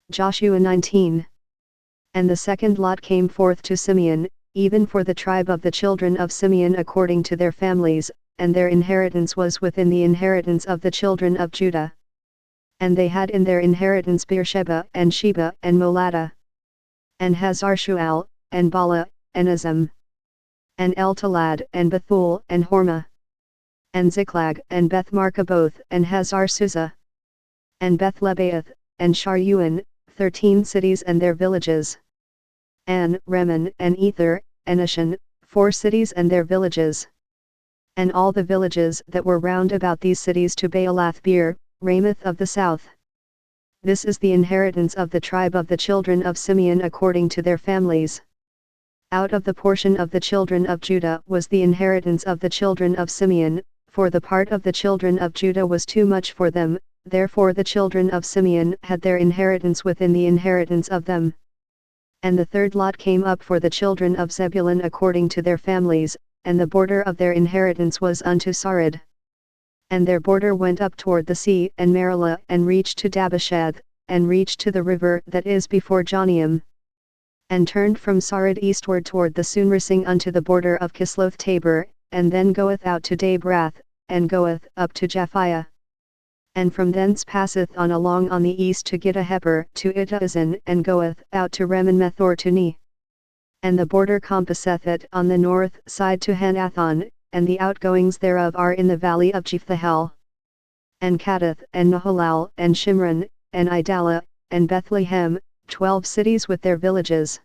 Joshua 19. And the second lot came forth to Simeon, even for the tribe of the children of Simeon according to their families, and their inheritance was within the inheritance of the children of Judah. And they had in their inheritance Beersheba and Sheba and Moladah, and Hazar-Shual, and Bala, and Azim, and El-Talad and Bethul and Hormah, and Ziklag and Beth-Marcaboth and Hazar-Susa, and Beth-Lebaoth, and Sharuan, 13 cities and their villages, and Rimmon and Ether, and Ashan, 4 cities and their villages, and all the villages that were round about these cities to Baalath-beer, Ramoth of the south. This is the inheritance of the tribe of the children of Simeon according to their families. Out of the portion of the children of Judah was the inheritance of the children of Simeon, for the part of the children of Judah was too much for them, therefore the children of Simeon had their inheritance within the inheritance of them. And the third lot came up for the children of Zebulun according to their families, and the border of their inheritance was unto Sarid. And their border went up toward the sea and Marilah and reached to Dabasheth, and reached to the river that is before Joneim, and turned from Sarid eastward toward the Sunrising unto the border of Kisloth-Tabor, and then goeth out to Dabrath, and goeth up to Japhiah. And from thence passeth on along on the east to Gittaheper to Ittazin, and goeth out to Remon-Methor to Ne. And the border compasseth it on the north side to Hanathon, and the outgoings thereof are in the valley of Jephthahel. And Kaddath and Nahalal and Shimron, and Idalah, and Bethlehem, 12 cities with their villages.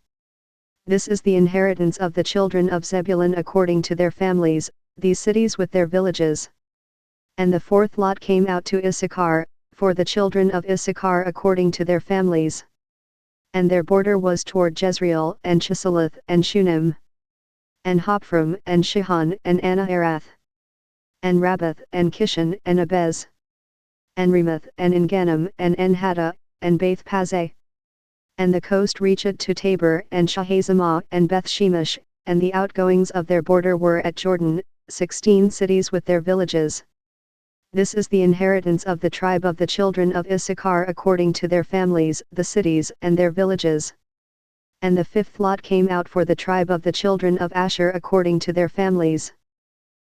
This is the inheritance of the children of Zebulun according to their families, these cities with their villages. And the fourth lot came out to Issachar, for the children of Issachar according to their families. And their border was toward Jezreel and Chisaloth and Shunem, and Hophram and Shihon and Anaharath, and Rabbath and Kishan and Abez, and Remoth and Engannim and Enhattah, and Beth-Pazzeh. And the coast reached to Tabor and Shahazamah and Beth-Shemesh, and the outgoings of their border were at Jordan, 16 cities with their villages. This is the inheritance of the tribe of the children of Issachar according to their families, the cities and their villages. And the fifth lot came out for the tribe of the children of Asher according to their families.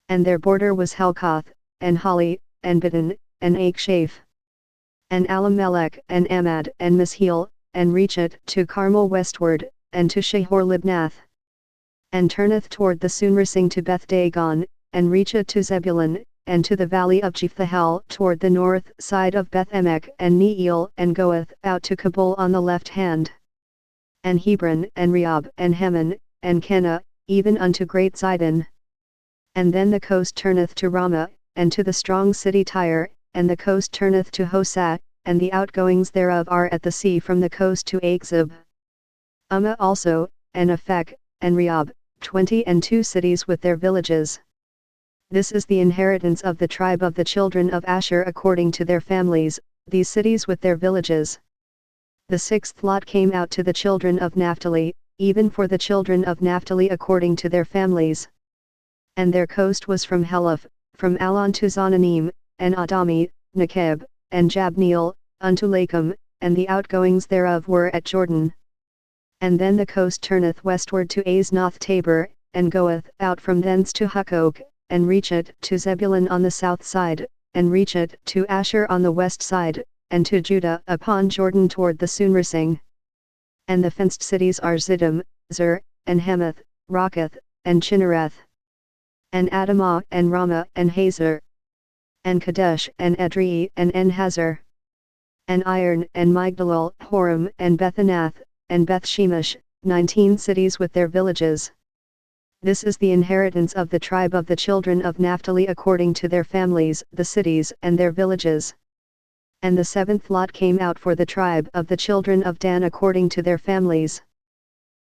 And their border was Helkath, and Hali, and Bidden, and Akshaph, and Alamelech, and Amad, and Misheel, and reacheth to Carmel westward, and to Shahor-Libnath, and turneth toward the Sunrising to Beth-Dagon, and reacheth to Zebulun, and to the valley of Jephthahel toward the north side of Beth-Emek and Neiel, and goeth out to Kabul on the left hand, and Hebron and Rehob and Heman, and Kenah, even unto Great Zidon. And then the coast turneth to Ramah, and to the strong city Tyre, and the coast turneth to Hosah, and the outgoings thereof are at the sea from the coast to Achzib. Ummah also, and Aphek, and Rehob, 22 cities with their villages. This is the inheritance of the tribe of the children of Asher according to their families, these cities with their villages. The sixth lot came out to the children of Naphtali, even for the children of Naphtali according to their families. And their coast was from Heleph, from Alon to Zonanim, and Adami, Nekeb, and Jabneel, unto Lakum, and the outgoings thereof were at Jordan. And then the coast turneth westward to Aznoth-Tabor, and goeth out from thence to Hukkok, and reacheth to Zebulun on the south side, and reacheth to Asher on the west side, and to Judah upon Jordan toward the Sunrising. And the fenced cities are Ziddim, Zer, and Hemath, Rakkath, and Chinnereth, and Adamah, and Ramah, and Hazor, and Kadesh, and Edrei, and En-Hazar, and Iron, and Migdalul, Horam, and Bethanath, and Beth-Shemesh, 19 cities with their villages. This is the inheritance of the tribe of the children of Naphtali according to their families, the cities and their villages. And the seventh lot came out for the tribe of the children of Dan according to their families.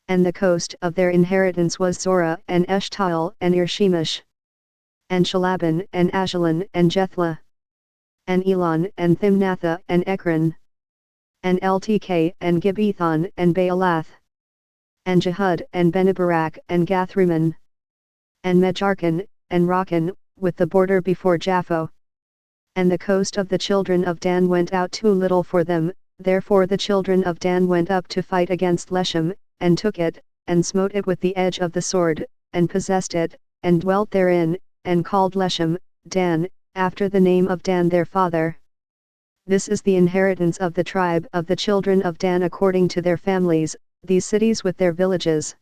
And the coast of their inheritance was Zorah, and Eshtaol, and Irshemesh, and Shalaban, and Ajalon, and Jethlah, and Elon, and Thimnathah, and Ekron, and Ltk, and Gibbethon, and Baalath, and Jehud, and Benabarak, and Gathrimmon, and Mejarkan, and Rakan, with the border before Japho. And the coast of the children of Dan went out too little for them, Therefore the children of Dan went up to fight against Leshem, and took it, and smote it with the edge of the sword, and possessed it, and dwelt therein, and called Leshem, Dan, after the name of Dan their father. This is the inheritance of the tribe of the children of Dan according to their families, these cities with their villages.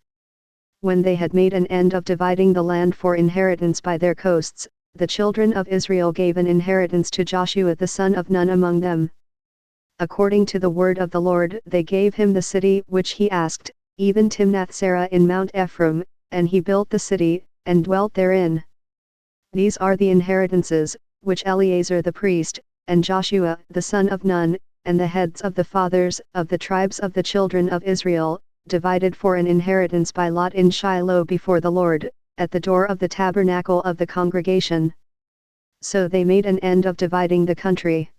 When they had made an end of dividing the land for inheritance by their coasts, the children of Israel gave an inheritance to Joshua the son of Nun among them. According to the word of the Lord they gave him the city which he asked, even Timnath-Serah in Mount Ephraim, and he built the city, and dwelt therein. These are the inheritances, which Eleazar the priest, and Joshua the son of Nun, and the heads of the fathers of the tribes of the children of Israel, divided for an inheritance by lot in Shiloh before the Lord, at the door of the tabernacle of the congregation. So they made an end of dividing the country.